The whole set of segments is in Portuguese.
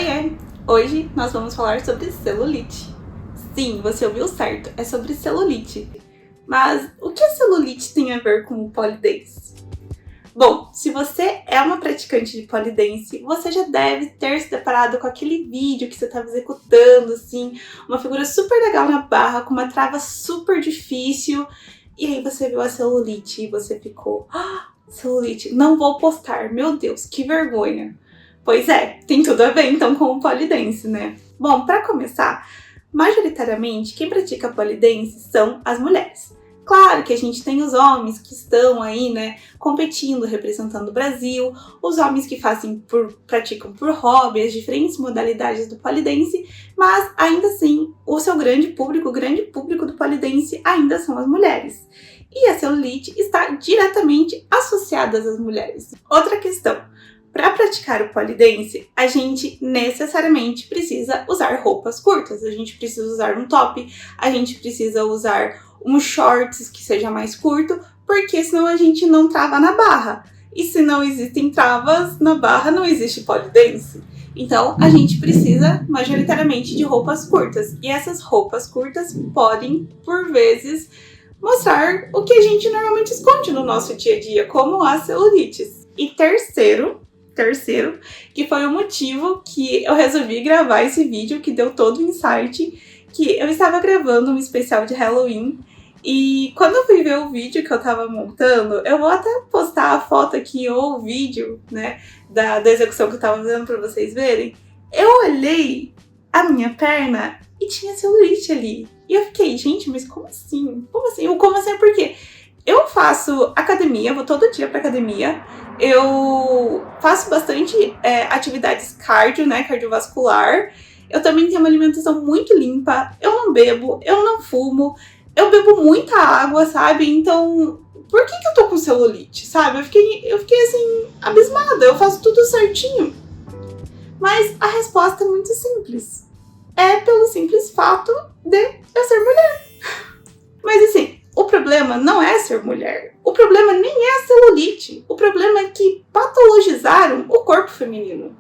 Oiê! Hoje nós vamos falar sobre celulite. Sim, você ouviu certo, é sobre celulite. Mas o que a celulite tem a ver com o polidense? Bom, se você é uma praticante de polidense, você já deve ter se deparado com aquele vídeo que você estava executando, assim, uma figura super legal na barra, com uma trava super difícil, e aí você viu a celulite e você ficou, celulite, não vou postar, meu Deus, que vergonha. Pois é, tem tudo a ver então com o polidense, né? Bom, para começar, majoritariamente quem pratica polidense são as mulheres. Claro que a gente tem os homens que estão aí, né, competindo, representando o Brasil, os homens que praticam por hobby as diferentes modalidades do polidense, mas ainda assim o grande público do polidense ainda são as mulheres. E a celulite está diretamente associada às mulheres. Outra questão. Para praticar o polidense, a gente necessariamente precisa usar roupas curtas. A gente precisa usar um top, a gente precisa usar um shorts que seja mais curto, porque senão a gente não trava na barra. E se não existem travas na barra, não existe polidense. Então, a gente precisa majoritariamente de roupas curtas. E essas roupas curtas podem, por vezes, mostrar o que a gente normalmente esconde no nosso dia a dia, como as celulites. E terceiro, que foi o motivo que eu resolvi gravar esse vídeo, que deu todo o insight, que eu estava gravando um especial de Halloween, e quando eu fui ver o vídeo que eu tava montando, eu vou até postar a foto aqui ou o vídeo, né, da execução que eu tava fazendo pra vocês verem, eu olhei a minha perna e tinha celulite ali. E eu fiquei, gente, mas como assim? Como assim? Como assim? Por quê? Eu faço academia, vou todo dia pra academia, eu faço bastante atividades cardio, né, cardiovascular, eu também tenho uma alimentação muito limpa, eu não bebo, eu não fumo, eu bebo muita água, sabe? Então, por que eu tô com celulite, sabe? Eu fiquei assim, abismada, eu faço tudo certinho. Mas a resposta é muito simples. É pelo simples fato de eu ser mulher. Mas assim, o problema não é ser mulher. O problema nem é a celulite. O problema é que patologizaram o corpo feminino.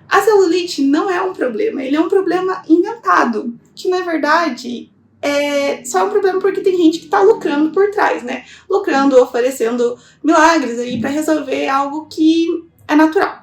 A celulite não é um problema, ele é um problema inventado. Que na verdade é só um problema porque tem gente que tá lucrando por trás, né? Lucrando, oferecendo milagres aí pra resolver algo que é natural.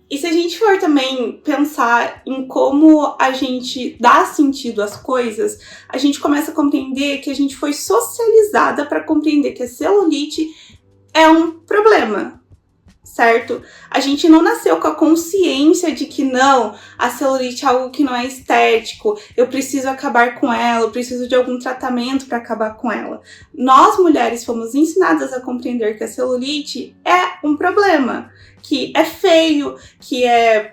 E se a gente for também pensar em como a gente dá sentido às coisas, a gente começa a compreender que a gente foi socializada para compreender que a celulite é um problema, certo? A gente não nasceu com a consciência de que não, a celulite é algo que não é estético, eu preciso acabar com ela, eu preciso de algum tratamento para acabar com ela. Nós, mulheres, fomos ensinadas a compreender que a celulite é um problema, que é feio, que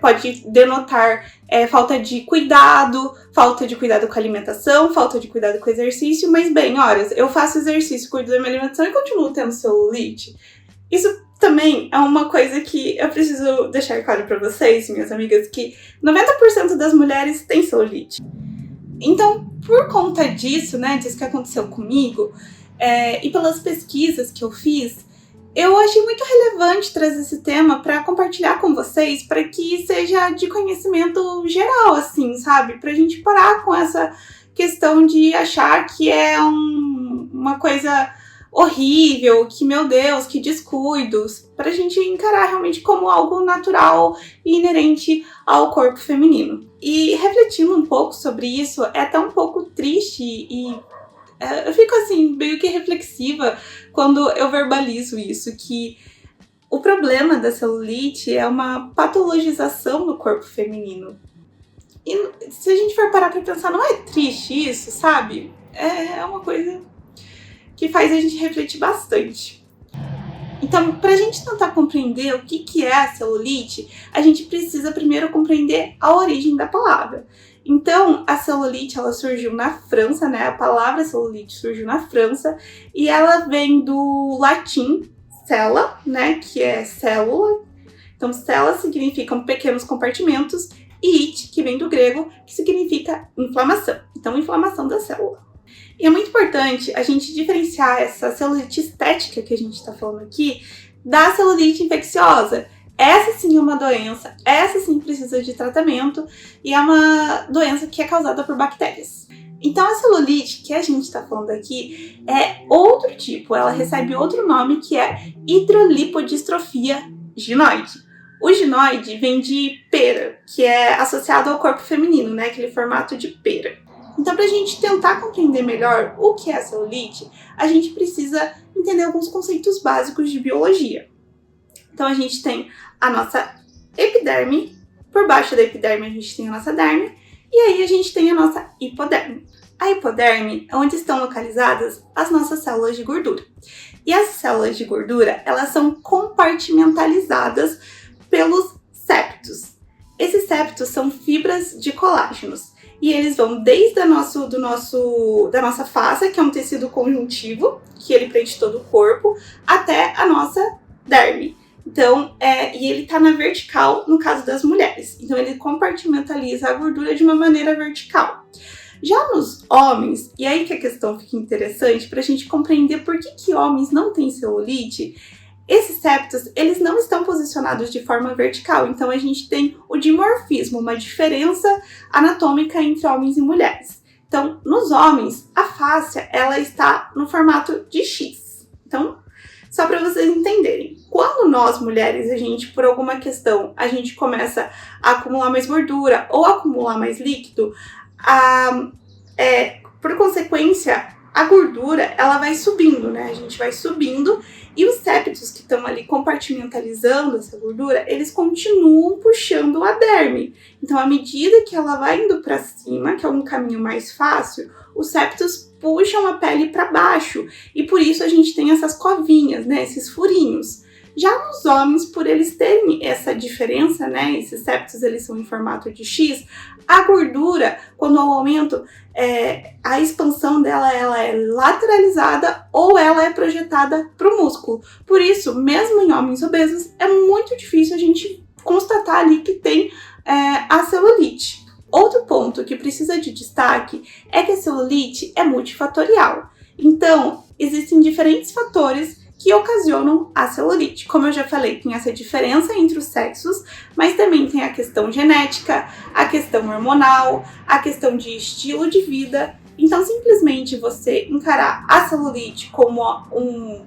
pode denotar falta de cuidado com a alimentação, falta de cuidado com o exercício, mas bem, horas, eu faço exercício, cuido da minha alimentação e continuo tendo celulite. Isso também é uma coisa que eu preciso deixar claro para vocês, minhas amigas, que 90% das mulheres têm celulite. Então, por conta disso, né, disso que aconteceu comigo, e pelas pesquisas que eu fiz, eu achei muito relevante trazer esse tema para compartilhar com vocês, para que seja de conhecimento geral, assim, sabe? Pra gente parar com essa questão de achar que é uma coisa horrível, que, meu Deus, que descuidos, pra gente encarar realmente como algo natural e inerente ao corpo feminino. E refletindo um pouco sobre isso, é até um pouco triste e eu fico assim, meio que reflexiva quando eu verbalizo isso, que o problema da celulite é uma patologização do corpo feminino. E se a gente for parar pra pensar, não é triste isso, sabe? É uma coisa que faz a gente refletir bastante. Então, pra gente tentar compreender o que é a celulite, a gente precisa primeiro compreender a origem da palavra. Então, a celulite, ela surgiu na França, né? A palavra celulite surgiu na França e ela vem do latim cella, né? Que é célula. Então, cella significam pequenos compartimentos e it, que vem do grego, que significa inflamação. Então, inflamação da célula. E é muito importante a gente diferenciar essa celulite estética que a gente está falando aqui da celulite infecciosa. essa sim é uma doença, essa sim precisa de tratamento e é uma doença que é causada por bactérias. Então a celulite que a gente está falando aqui é outro tipo, ela recebe outro nome que é hidrolipodistrofia ginoide. O ginoide vem de pera, que é associado ao corpo feminino, né? Aquele formato de pera. Então, para a gente tentar compreender melhor o que é a celulite, a gente precisa entender alguns conceitos básicos de biologia. Então, a gente tem a nossa epiderme, por baixo da epiderme a gente tem a nossa derme, e aí a gente tem a nossa hipoderme. A hipoderme é onde estão localizadas as nossas células de gordura. E as células de gordura, elas são compartimentalizadas pelos septos. Esses septos são fibras de colágenos. E eles vão desde da nossa face, que é um tecido conjuntivo, que ele preenche todo o corpo, até a nossa derme. Então, e ele está na vertical no caso das mulheres. Então, ele compartimentaliza a gordura de uma maneira vertical. Já nos homens, e aí que a questão fica interessante para a gente compreender por que homens não têm celulite, esses septos, eles não estão posicionados de forma vertical. Então, a gente tem o dimorfismo, uma diferença anatômica entre homens e mulheres. Então, nos homens, a fáscia, ela está no formato de X. Então, só para vocês entenderem, quando nós mulheres, a gente, por alguma questão, a gente começa a acumular mais gordura ou acumular mais líquido, por consequência, a gordura, ela vai subindo, né? A gente vai subindo e os septos que estão ali compartimentalizando essa gordura, eles continuam puxando a derme. Então, à medida que ela vai indo para cima, que é um caminho mais fácil, os septos puxam a pele para baixo e por isso a gente tem essas covinhas, né? Esses furinhos. Já nos homens, por eles terem essa diferença, né, esses septos eles são em formato de X, a gordura, quando há um aumento, a expansão dela ela é lateralizada ou ela é projetada para o músculo. Por isso, mesmo em homens obesos, é muito difícil a gente constatar ali que tem a celulite. Outro ponto que precisa de destaque é que a celulite é multifatorial. Então, existem diferentes fatores que ocasionam a celulite. Como eu já falei, tem essa diferença entre os sexos, mas também tem a questão genética, a questão hormonal, a questão de estilo de vida. Então, simplesmente você encarar a celulite como um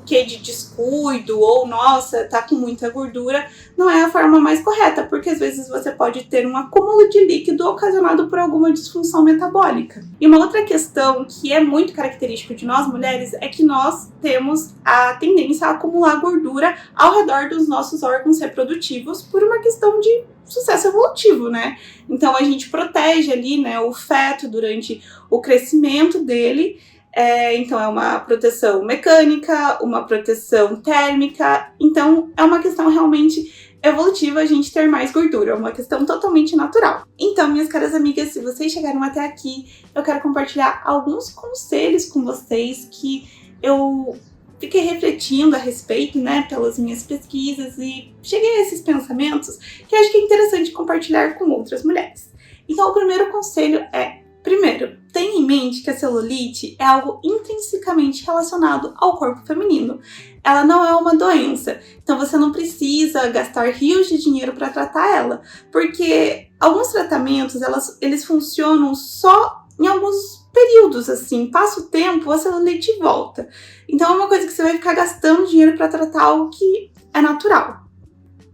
quê de descuido ou, nossa, tá com muita gordura, não é a forma mais correta, porque às vezes você pode ter um acúmulo de líquido ocasionado por alguma disfunção metabólica. E uma outra questão que é muito característico de nós mulheres é que nós temos a tendência a acumular gordura ao redor dos nossos órgãos reprodutivos por uma questão de sucesso evolutivo, né? Então a gente protege ali, né, o feto durante o crescimento dele. Então é uma proteção mecânica, uma proteção térmica, então é uma questão realmente evolutiva a gente ter mais gordura, é uma questão totalmente natural. Então, minhas caras amigas, se vocês chegaram até aqui, eu quero compartilhar alguns conselhos com vocês que eu fiquei refletindo a respeito, né, pelas minhas pesquisas e cheguei a esses pensamentos que eu acho que é interessante compartilhar com outras mulheres. Então, o primeiro conselho é: primeiro, tenha em mente que a celulite é algo intrinsecamente relacionado ao corpo feminino. Ela não é uma doença, então você não precisa gastar rios de dinheiro para tratar ela, porque alguns tratamentos eles funcionam só em alguns períodos, assim, passa o tempo, a celulite volta. Então é uma coisa que você vai ficar gastando dinheiro para tratar algo que é natural.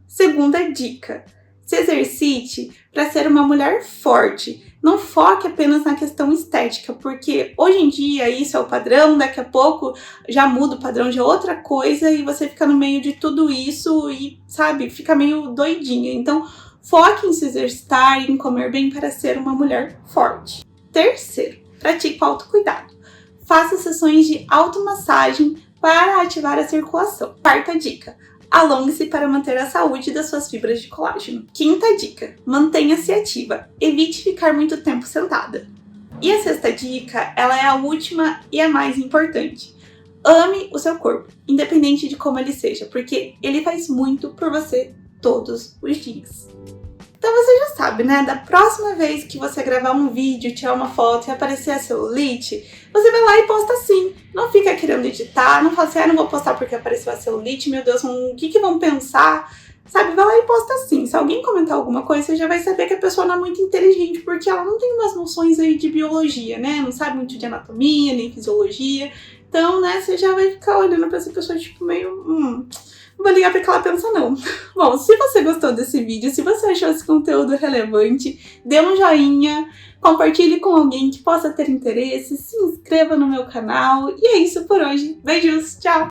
Segunda dica: se exercite para ser uma mulher forte. Não foque apenas na questão estética, porque hoje em dia isso é o padrão, daqui a pouco já muda o padrão de outra coisa e você fica no meio de tudo isso e, sabe, fica meio doidinha. Então, foque em se exercitar e em comer bem para ser uma mulher forte. Terceiro, pratique o autocuidado. Faça sessões de automassagem para ativar a circulação. Quarta dica: alongue-se para manter a saúde das suas fibras de colágeno. Quinta dica: mantenha-se ativa. Evite ficar muito tempo sentada. E a sexta dica, ela é a última e a mais importante. Ame o seu corpo, independente de como ele seja, porque ele faz muito por você todos os dias. Então você já sabe, né? Da próxima vez que você gravar um vídeo, tirar uma foto e aparecer a celulite, você vai lá e posta assim. Não fica querendo editar, não fala assim, não vou postar porque apareceu a celulite, meu Deus, o que vão pensar? Sabe, vai lá e posta assim. Se alguém comentar alguma coisa, você já vai saber que a pessoa não é muito inteligente, porque ela não tem umas noções aí de biologia, né? Não sabe muito de anatomia, nem fisiologia. Então, né, você já vai ficar olhando pra essa pessoa, tipo, meio... não vou ligar pra que ela pensa, não. Bom, se você gostou desse vídeo, se você achou esse conteúdo relevante, dê um joinha, compartilhe com alguém que possa ter interesse, se inscreva no meu canal. E é isso por hoje. Beijos, tchau!